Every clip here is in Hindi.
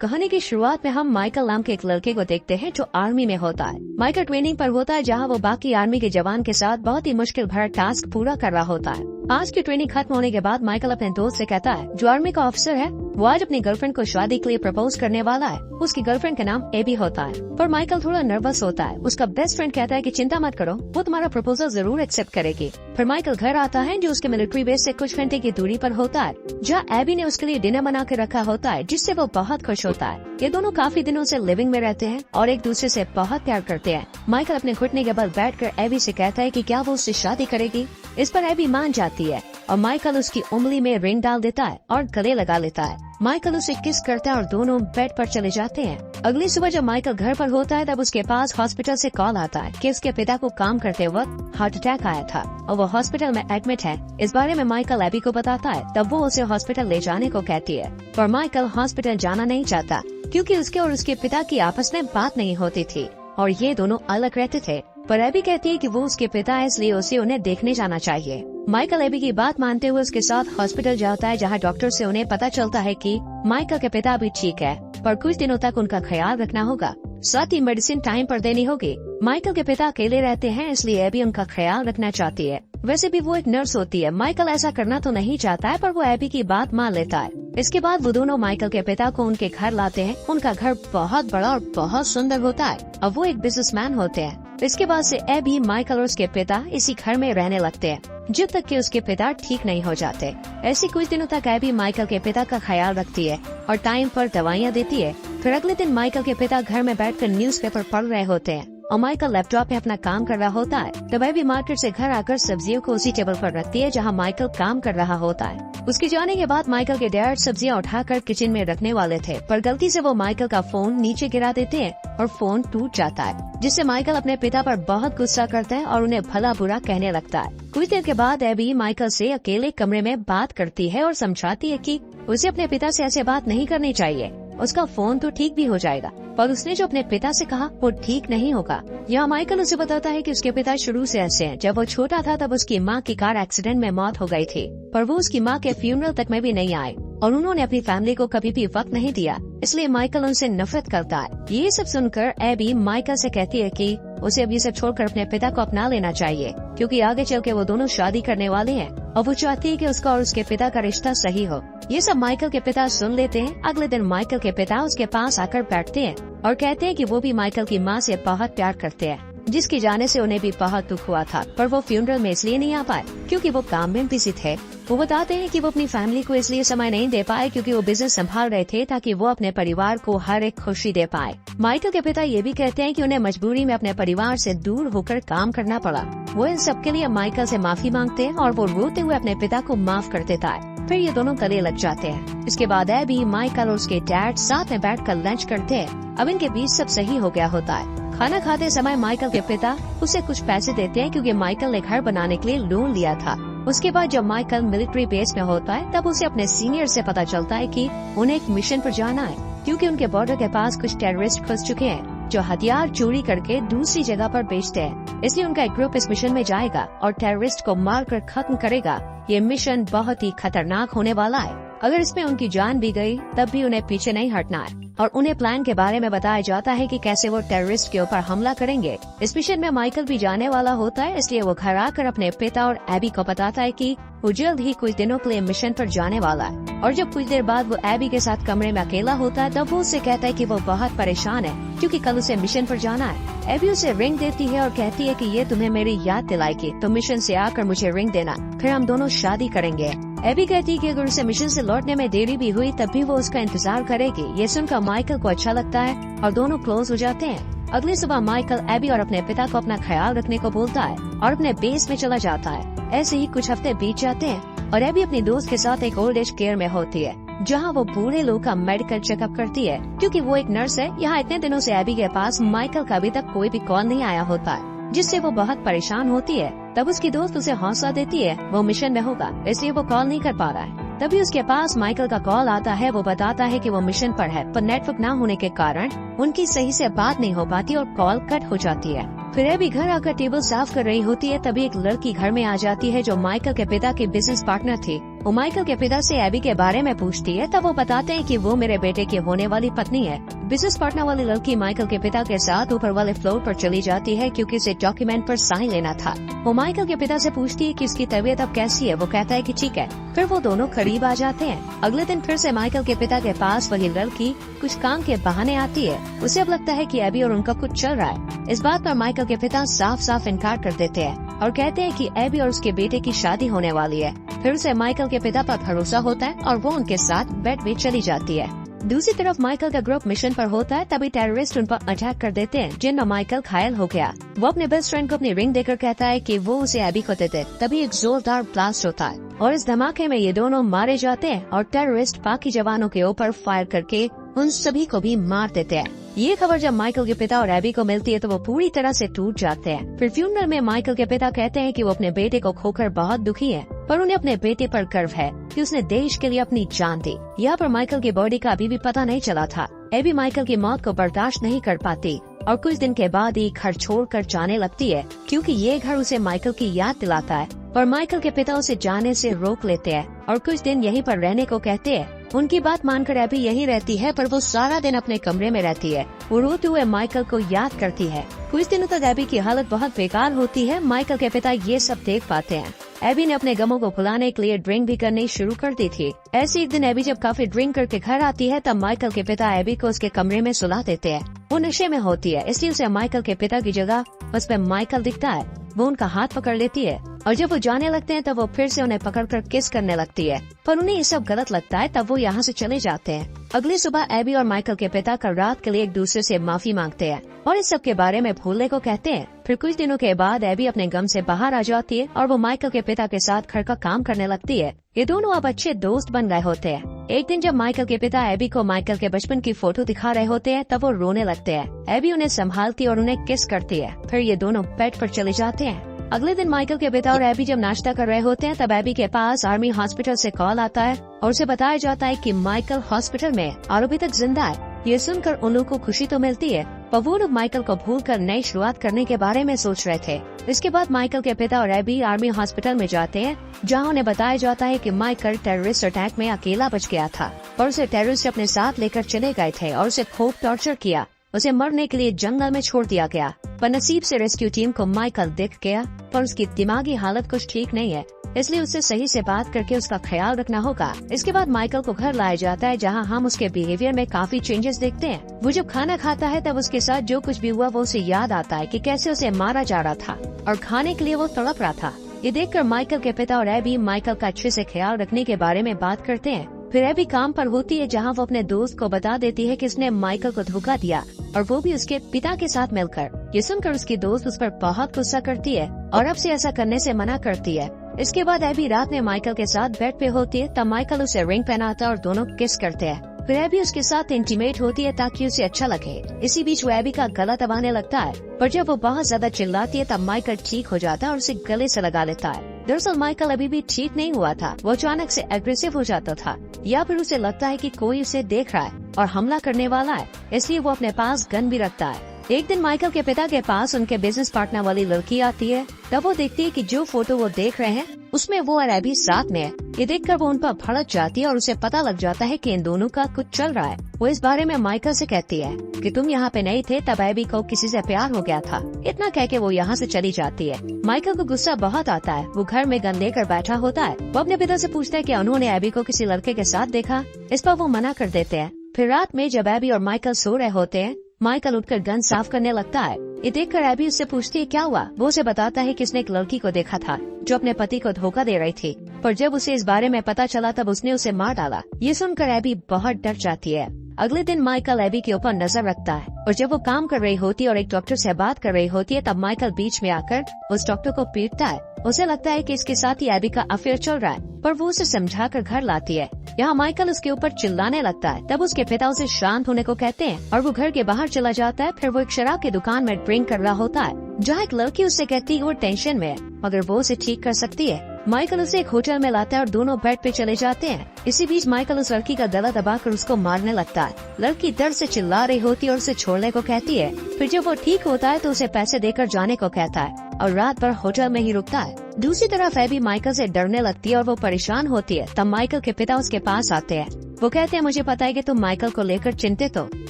कहानी की शुरुआत में हम माइकल नाम के एक लड़के को देखते हैं जो आर्मी में होता है। माइकल ट्रेनिंग पर होता है जहां वो बाकी आर्मी के जवान के साथ बहुत ही मुश्किल भरा टास्क पूरा कर रहा होता है। आज की ट्रेनिंग खत्म होने के बाद माइकल अपने दोस्त से कहता है जो आर्मी का ऑफिसर है वो आज अपनी गर्लफ्रेंड को शादी के लिए प्रपोज करने वाला है। उसकी गर्लफ्रेंड का नाम एबी होता है, पर माइकल थोड़ा नर्वस होता है। उसका बेस्ट फ्रेंड कहता है कि चिंता मत करो, वो तुम्हारा प्रपोजल जरूर एक्सेप्ट करेगी। फिर माइकल घर आता है जो उसके मिलिट्री बेस से कुछ घंटे की दूरी पर होता है, जहाँ एबी ने उसके लिए डिनर बना के रखा होता है, जिससे वो बहुत खुश होता है। ये दोनों काफी दिनों से लिविंग में रहते हैं और एक दूसरे से बहुत प्यार करते हैं। माइकल अपने घुटने के बल बैठकर एबी से कहता है कि क्या वो उससे शादी करेगी। इस पर एबी मान जाती है और माइकल उसकी उंगली में रिंग डाल देता है और गले लगा लेता है। माइकल उसे किस करता है और दोनों बेड पर चले जाते हैं। अगली सुबह जब माइकल घर पर होता है तब उसके पास हॉस्पिटल से कॉल आता है कि उसके पिता को काम करते वक्त हार्ट अटैक आया था और वो हॉस्पिटल में एडमिट है। इस बारे में माइकल एबी को बताता है, तब वो उसे हॉस्पिटल ले जाने को कहती है, पर माइकल हॉस्पिटल जाना नहीं चाहता क्योंकि उसके और उसके पिता की आपस में बात नहीं होती थी और ये दोनों अलग रहते थे। पर एबी कहती है कि वो उसके पिता है, इसलिए उसे उन्हें देखने जाना चाहिए। माइकल एबी की बात मानते हुए उसके साथ हॉस्पिटल जाता है, जहां डॉक्टर से उन्हें पता चलता है कि माइकल के पिता भी ठीक है, पर कुछ दिनों तक उनका ख्याल रखना होगा, साथ ही मेडिसिन टाइम पर देनी होगी। माइकल के पिता अकेले रहते हैं, इसलिए एबी उनका ख्याल रखना चाहती है। वैसे भी वो एक नर्स होती है। माइकल ऐसा करना तो नहीं चाहता है, पर वो एबी की बात मान लेता है। इसके बाद वो दोनों माइकल के पिता को उनके घर लाते हैं। उनका घर बहुत बड़ा और बहुत सुंदर होता है और वो एक बिजनेसमैन होते हैं। इसके बाद से एबी, माइकल और उसके पिता इसी घर में रहने लगते हैं जब तक कि उसके पिता ठीक नहीं हो जाते। ऐसी कुछ दिनों तक एबी माइकल के पिता का ख्याल रखती है और टाइम पर दवाइयाँ देती है। फिर अगले दिन माइकल के पिता घर में बैठकर न्यूज़पेपर पढ़ रहे होते हैं और माइकल लैपटॉप में अपना काम कर रहा होता है। तब एबी मार्केट से घर आकर सब्जियों को उसी टेबल पर रखती है जहां माइकल काम कर रहा होता है। उसके जाने के बाद माइकल के डैड सब्जियां उठाकर किचन में रखने वाले थे, पर गलती से वो माइकल का फोन नीचे गिरा देते हैं और फोन टूट जाता है, जिससे माइकल अपने पिता पर बहुत गुस्सा करता है और उन्हें भला बुरा कहने लगता है। कुछ देर के बाद एबी माइकल से अकेले कमरे में बात करती है और समझाती है कि उसे अपने पिता से ऐसे बात नहीं करनी चाहिए। उसका फोन तो ठीक भी हो जाएगा, पर उसने जो अपने पिता से कहा वो ठीक नहीं होगा। यहाँ माइकल उसे बताता है कि उसके पिता शुरू से ऐसे हैं। जब वो छोटा था तब उसकी माँ की कार एक्सीडेंट में मौत हो गई थी, पर वो उसकी माँ के फ्यूनरल तक में भी नहीं आए और उन्होंने अपनी फैमिली को कभी भी वक्त नहीं दिया, इसलिए माइकल उनसे नफरत करता है। ये सब सुनकर एबी माइकल से कहती है कि उसे अब ये सब छोड़कर अपने पिता को अपना लेना चाहिए, क्योंकि आगे चल के वो दोनों शादी करने वाले हैं और वो चाहती है कि उसका और उसके पिता का रिश्ता सही हो। ये सब माइकल के पिता सुन लेते हैं। अगले दिन माइकल के पिता उसके पास आकर बैठते हैं और कहते हैं कि वो भी माइकल की माँ से बहुत प्यार करते हैं, जिसके जाने से उन्हें भी बहुत दुख हुआ था, पर वो फ्यूनरल में इसलिए नहीं आ पाए क्योंकि वो काम में बिजी थे। वो बताते हैं कि वो अपनी फैमिली को इसलिए समय नहीं दे पाए क्योंकि वो बिजनेस संभाल रहे थे ताकि वो अपने परिवार को हर एक खुशी दे पाए। माइकल के पिता ये भी कहते हैं कि उन्हें मजबूरी में अपने परिवार से दूर होकर काम करना पड़ा। वो इन सब के लिए माइकल से माफी मांगते हैं और वो रोते हुए अपने पिता को माफ कर देता है। फिर ये दोनों गले लग जाते हैं। इसके बाद एबी, माइकल और उसके डैड साथ में बैठकर लंच करते हैं। अब इनके बीच सब सही हो गया होता है। खाना खाते समय माइकल के पिता उसे कुछ पैसे देते हैं क्योंकि माइकल ने घर बनाने के लिए लोन लिया था। उसके बाद जब माइकल मिलिट्री बेस में होता है तब उसे अपने सीनियर से पता चलता है कि उन्हें एक मिशन पर जाना है, क्योंकि उनके बॉर्डर के पास कुछ टेररिस्ट फंस चुके हैं जो हथियार चोरी करके दूसरी जगह पर बेचते हैं। इसलिए उनका एक ग्रुप इस मिशन में जाएगा और टेररिस्ट को मारकर खत्म करेगा। ये मिशन बहुत ही खतरनाक होने वाला है। अगर इसमें उनकी जान भी गई तब भी उन्हें पीछे नहीं हटना है और उन्हें प्लान के बारे में बताया जाता है कि कैसे वो टेररिस्ट के ऊपर हमला करेंगे। इस मिशन में माइकल भी जाने वाला होता है, इसलिए वो घर आकर अपने पिता और एबी को बताता है कि वो जल्द ही कुछ दिनों के लिए मिशन पर जाने वाला है। और जब कुछ देर बाद वो एबी के साथ कमरे में अकेला होता है तब वो उससे कहता है कि वो बहुत परेशान है क्योंकि कल उसे मिशन पर जाना है। एबी उसे रिंग देती है और कहती है कि ये तुम्हें मेरी याद दिलाएगी, तो मिशन से आकर मुझे रिंग देना, फिर हम दोनों शादी करेंगे। एबी कहती है कि अगर उसे मिशन से लौटने में देरी भी हुई तब भी वो उसका इंतजार करेगी। ये सुनकर माइकल को अच्छा लगता है और दोनों क्लोज हो जाते हैं। अगली सुबह माइकल एबी और अपने पिता को अपना ख्याल रखने को बोलता है और अपने बेस में चला जाता है। ऐसे ही कुछ हफ्ते बीत जाते हैं और एबी अपनी दोस्त के साथ एक ओल्ड एज केयर में होती है, जहां वो बूढ़े लोग का मेडिकल चेकअप करती है। क्योंकि वो एक नर्स है, यहाँ इतने दिनों से एबी के पास माइकल का अभी तक कोई भी कॉल नहीं आया होता है, जिससे वो बहुत परेशान होती है। तब उसकी दोस्त उसे हौसला देती है, वो मिशन में होगा इसलिए वो कॉल नहीं कर पा रहा है। तभी उसके पास माइकल का कॉल आता है। वो बताता है कि वो मिशन पर है, पर नेटवर्क न होने के कारण उनकी सही से बात नहीं हो पाती और कॉल कट हो जाती है। फिर एबी घर आकर टेबल साफ कर रही होती है, तभी एक लड़की घर में आ जाती है जो माइकल के पिता की बिजनेस पार्टनर थी। वो माइकल के पिता से एबी के बारे में पूछती है, तब वो बताते हैं कि वो मेरे बेटे की होने वाली पत्नी है। बिजनेस पार्टनर वाली लड़की माइकल के पिता के साथ ऊपर वाले फ्लोर पर चली जाती है क्योंकि उसे डॉक्यूमेंट पर साइन लेना था। वो माइकल के पिता से पूछती है कि उसकी तबीयत अब कैसी है। वो कहता है कि ठीक है। फिर वो दोनों करीब आ जाते हैं। अगले दिन फिर से माइकल के पिता के पास वही लड़की कुछ काम के बहाने आती है। उसे अब लगता है कि एबी और उनका कुछ चल रहा है। इस बात पर माइकल के पिता साफ साफ इनकार कर देते हैं और कहते हैं कि एबी और उसके बेटे की शादी होने वाली है। फिर उसे माइकल के पिता पर भरोसा होता है और वो उनके साथ बेड में चली जाती है। दूसरी तरफ माइकल का ग्रुप मिशन पर होता है, तभी टेररिस्ट उन पर अटैक कर देते हैं, जिनमें माइकल घायल हो गया। वो अपने बेस्ट फ्रेंड को अपनी रिंग देकर कहता है कि वो उसे एबी को दे दे। तभी एक जोरदार ब्लास्ट होता है और इस धमाके में ये दोनों मारे जाते हैं और टेररिस्ट बाकी जवानों के ऊपर फायर करके उन सभी को भी मार देते हैं। ये खबर जब माइकल के पिता और एबी को मिलती है तो वो पूरी तरह से टूट जाते हैं। फिर फ्यूनरल में माइकल के पिता कहते हैं कि वो अपने बेटे को खोकर बहुत दुखी है, पर उन्हें अपने बेटे पर गर्व है कि उसने देश के लिए अपनी जान दी। यहाँ पर माइकल के बॉडी का अभी भी पता नहीं चला था। एबी माइकल की मौत को बर्दाश्त नहीं कर पाती और कुछ दिन के बाद ही घर छोड़कर जाने लगती है, क्योंकि ये घर उसे माइकल की याद दिलाता है। पर माइकल के पिता उसे जाने से रोक लेते हैं और कुछ दिन यहीं पर रहने को कहते हैं। उनकी बात मानकर एबी यहीं रहती है, पर वो सारा दिन अपने कमरे में रहती है। वो रोते हुए माइकल को याद करती है। कुछ दिनों तक एबी की हालत बहुत बेकार होती है। माइकल के पिता ये सब देख पाते हैं। एबी ने अपने गमों को भुलाने के लिए ड्रिंक भी करनी शुरू कर दी थी। ऐसे एक दिन एबी जब काफी ड्रिंक करके घर आती है, तब माइकल के पिता एबी को उसके कमरे में सुला देते हैं। वो नशे में होती है, इसलिए उसे माइकल के पिता की जगह उस पर माइकल दिखता है। वो उनका हाथ पकड़ लेती है और जब वो जाने लगते हैं तब वो फिर से उन्हें पकड़कर किस करने लगती है, पर उन्हें ये सब गलत लगता है। तब वो यहाँ से चले जाते हैं। अगली सुबह एबी और माइकल के पिता कल रात के लिए एक दूसरे से माफी मांगते हैं और इस सब के बारे में भूलने को कहते हैं। फिर कुछ दिनों के बाद एबी अपने गम से बाहर आ जाती है और वो माइकल के पिता के साथ घर का काम करने लगती है। ये दोनों अब अच्छे दोस्त बन गए होते हैं। एक दिन जब माइकल के पिता एबी को माइकल के बचपन की फोटो दिखा रहे होते हैं, तब वो रोने लगते हैं। एबी उन्हें संभालती और उन्हें किस करती है। फिर ये दोनों बेड पर चले जाते हैं। अगले दिन माइकल के पिता और एबी जब नाश्ता कर रहे होते हैं, तब एबी के पास आर्मी हॉस्पिटल से कॉल आता है और उसे बताया जाता है कि माइकल हॉस्पिटल में और अभी तक जिंदा है। ये सुनकर उन लोगों को खुशी तो मिलती है, पर वो लोग माइकल को भूलकर नई शुरुआत करने के बारे में सोच रहे थे। इसके बाद माइकल के पिता और एबी आर्मी हॉस्पिटल में जाते हैं, जहां उन्हें बताया जाता है कि माइकल टेररिस्ट अटैक में अकेला बच गया था और उसे टेररिस्ट अपने साथ लेकर चले गए थे और उसे खूब टॉर्चर किया। उसे मरने के लिए जंगल में छोड़ दिया गया, पर नसीब से रेस्क्यू टीम को माइकल दिख गया, पर उसकी दिमागी हालत कुछ ठीक नहीं है, इसलिए उससे सही से बात करके उसका ख्याल रखना होगा। इसके बाद माइकल को घर लाया जाता है, जहां हम उसके बिहेवियर में काफी चेंजेस देखते हैं। वो जब खाना खाता है तब उसके साथ जो कुछ भी हुआ वो उसे याद आता है कि कैसे उसे मारा जा रहा था और खाने के लिए वो तड़प रहा था। ये देखकर माइकल के पिता और एबी माइकल का अच्छे से ख्याल रखने के बारे में बात करते हैं। फिर एबी काम पर होती है, जहां वो अपने दोस्त को बता देती है कि उसने माइकल को धोखा दिया और वो भी उसके पिता के साथ मिलकर। ये सुनकर उसकी दोस्त उस पर बहुत गुस्सा करती है और अब से ऐसा करने से मना करती है। इसके बाद एबी रात में माइकल के साथ बेड पे होती है, तब माइकल उसे रिंग पहनाता है और दोनों किस करते हैं। फिर एबी उसके साथ इंटीमेट होती है ताकि उसे अच्छा लगे। इसी बीच वो एबी का गला दबाने लगता है, पर जब वो बहुत ज्यादा चिल्लाती है तब माइकल ठीक हो जाता है और उसे गले से लगा लेता है। दरअसल माइकल अभी भी ठीक नहीं हुआ था, वो अचानक से एग्रेसिव हो जाता था, या फिर उसे लगता है कि कोई उसे देख रहा है और हमला करने वाला है, इसलिए वो अपने पास गन भी रखता है। एक दिन माइकल के पिता के पास उनके बिजनेस पार्टनर वाली लड़की आती है, तब वो देखती है कि जो फोटो वो देख रहे हैं उसमें वो और एबी साथ में है। ये देखकर वो उन पर भड़क जाती है और उसे पता लग जाता है कि इन दोनों का कुछ चल रहा है। वो इस बारे में माइकल से कहती है कि तुम यहाँ पे नहीं थे तब एबी को किसी से प्यार हो गया था। इतना कह के वो यहाँ से चली जाती है। माइकल को गुस्सा बहुत आता है। वो घर में गन लेकर बैठा होता है। वो अपने पिता से पूछता है कि उन्होंने एबी को किसी लड़के के साथ देखा। इस पर वो मना कर देते हैं। फिर रात में जब एबी और माइकल सो रहे होते हैं, माइकल उठकर गन साफ करने लगता है। ये देखकर एबी उससे पूछती है क्या हुआ। वो उसे बताता है कि उसने एक लड़की को देखा था जो अपने पति को धोखा दे रही थी, पर जब उसे इस बारे में पता चला तब उसने उसे मार डाला। ये सुनकर एबी बहुत डर जाती है। अगले दिन माइकल एबी के ऊपर नजर रखता है और जब वो काम कर रही होती है और एक डॉक्टर से बात कर रही होती है, तब माइकल बीच में आकर उस डॉक्टर को पीटता है। उसे लगता है कि इसके साथ ही एबी का अफेयर चल रहा है, पर वो उसे समझाकर घर लाती है। यहाँ माइकल उसके ऊपर चिल्लाने लगता है। तब उसके पिता उसे शांत होने को कहते हैं और वो घर के बाहर चला जाता है। फिर वो एक शराब की दुकान में ड्रिंक कर रहा होता है, जहाँ एक लड़की उससे कहती है वो टेंशन में है मगर वो उसे ठीक कर सकती है। माइकल उसे एक होटल में लाता है और दोनों बेड पे चले जाते हैं। इसी बीच माइकल उस लड़की का गला दबाकर उसको मारने लगता है। लड़की दर्द से चिल्ला रही होती है और उसे छोड़ने को कहती है। फिर जब वो ठीक होता है तो उसे पैसे देकर जाने को कहता है। और रात भर होटल में ही रुकता है। दूसरी तरफ एबी माइकल से डरने लगती है और वो परेशान होती है। तब माइकल के पिता उसके पास आते हैं। वो कहते हैं मुझे पता है कि तुम माइकल को लेकर चिंतित हो।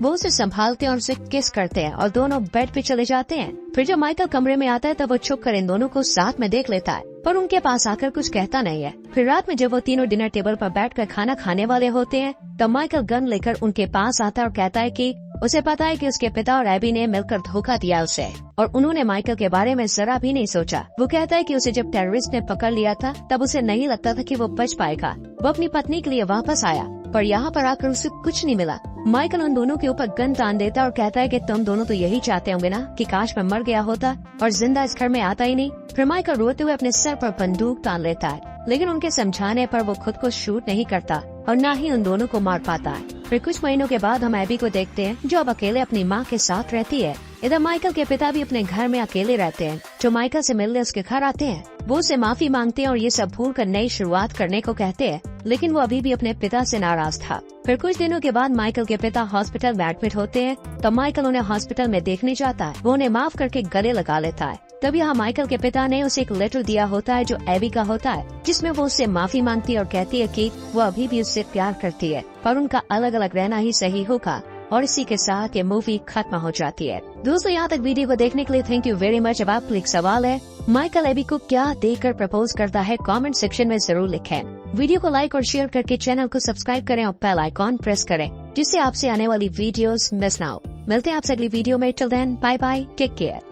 वो उसे संभालते हैं और उसे किस करते हैं और दोनों बेड पे चले जाते हैं। फिर जब माइकल कमरे में आता है तब वो छुप कर इन दोनों को साथ में देख लेता है, पर उनके पास आकर कुछ कहता नहीं है। फिर रात में जब वो तीनों डिनर टेबल पर बैठकर खाना खाने वाले होते हैं तब माइकल गन लेकर उनके पास आता है और कहता है कि उसे पता है कि उसके पिता और एबी ने मिलकर धोखा दिया उसे और उन्होंने माइकल के बारे में जरा भी नहीं सोचा। वो कहता है कि उसे जब टेररिस्ट ने पकड़ लिया था तब उसे नहीं लगता था कि वो बच पाएगा। वो अपनी पत्नी के लिए वापस आया पर यहाँ पर आकर उसे कुछ नहीं मिला। माइकल उन दोनों के ऊपर गन तान देता और कहता है कि तुम दोनों तो यही चाहते होंगे ना कि काश मैं मर गया होता और जिंदा इस घर में आता ही नहीं। फिर माइकल रोते हुए अपने सर पर बंदूक तान लेता है, लेकिन उनके समझाने पर वो खुद को शूट नहीं करता और न ही उन दोनों को मार पाता है। फिर कुछ महीनों के बाद हम एबी को देखते हैं जो अब अकेले अपनी माँ के साथ रहती है। इधर माइकल के पिता भी अपने घर में अकेले रहते हैं। जो माइकल से मिलने उसके घर आते हैं वो उससे माफी मांगते हैं और ये सब भूल कर नई शुरुआत करने को कहते हैं, लेकिन वो अभी भी अपने पिता से नाराज था। फिर कुछ दिनों के बाद माइकल के पिता हॉस्पिटल में एडमिट होते हैं तो माइकल उन्हें हॉस्पिटल में देखने जाता है। वो उन्हें माफ करके गले लगा लेता है। तब यहाँ माइकल के पिता ने उसे एक लेटर दिया होता है जो एबी का होता है, जिसमें वो उससे माफी मांगती है और कहती है कि वो अभी भी उससे प्यार करती है पर उनका अलग अलग रहना ही सही होगा। और इसी के साथ ये मूवी खत्म हो जाती है। दोस्तों यहाँ तक वीडियो को देखने के लिए थैंक यू वेरी मच। अब आपको एक सवाल है, माइकल एबी को क्या देखकर प्रपोज करता है? कमेंट सेक्शन में जरूर लिखें। वीडियो को लाइक और शेयर करके चैनल को सब्सक्राइब करें और बेल आइकॉन प्रेस करें जिससे आपसे आने वाली वीडियोस मिस ना हो। मिलते हैं आपसे अगली वीडियो में। Till then bye bye, take care.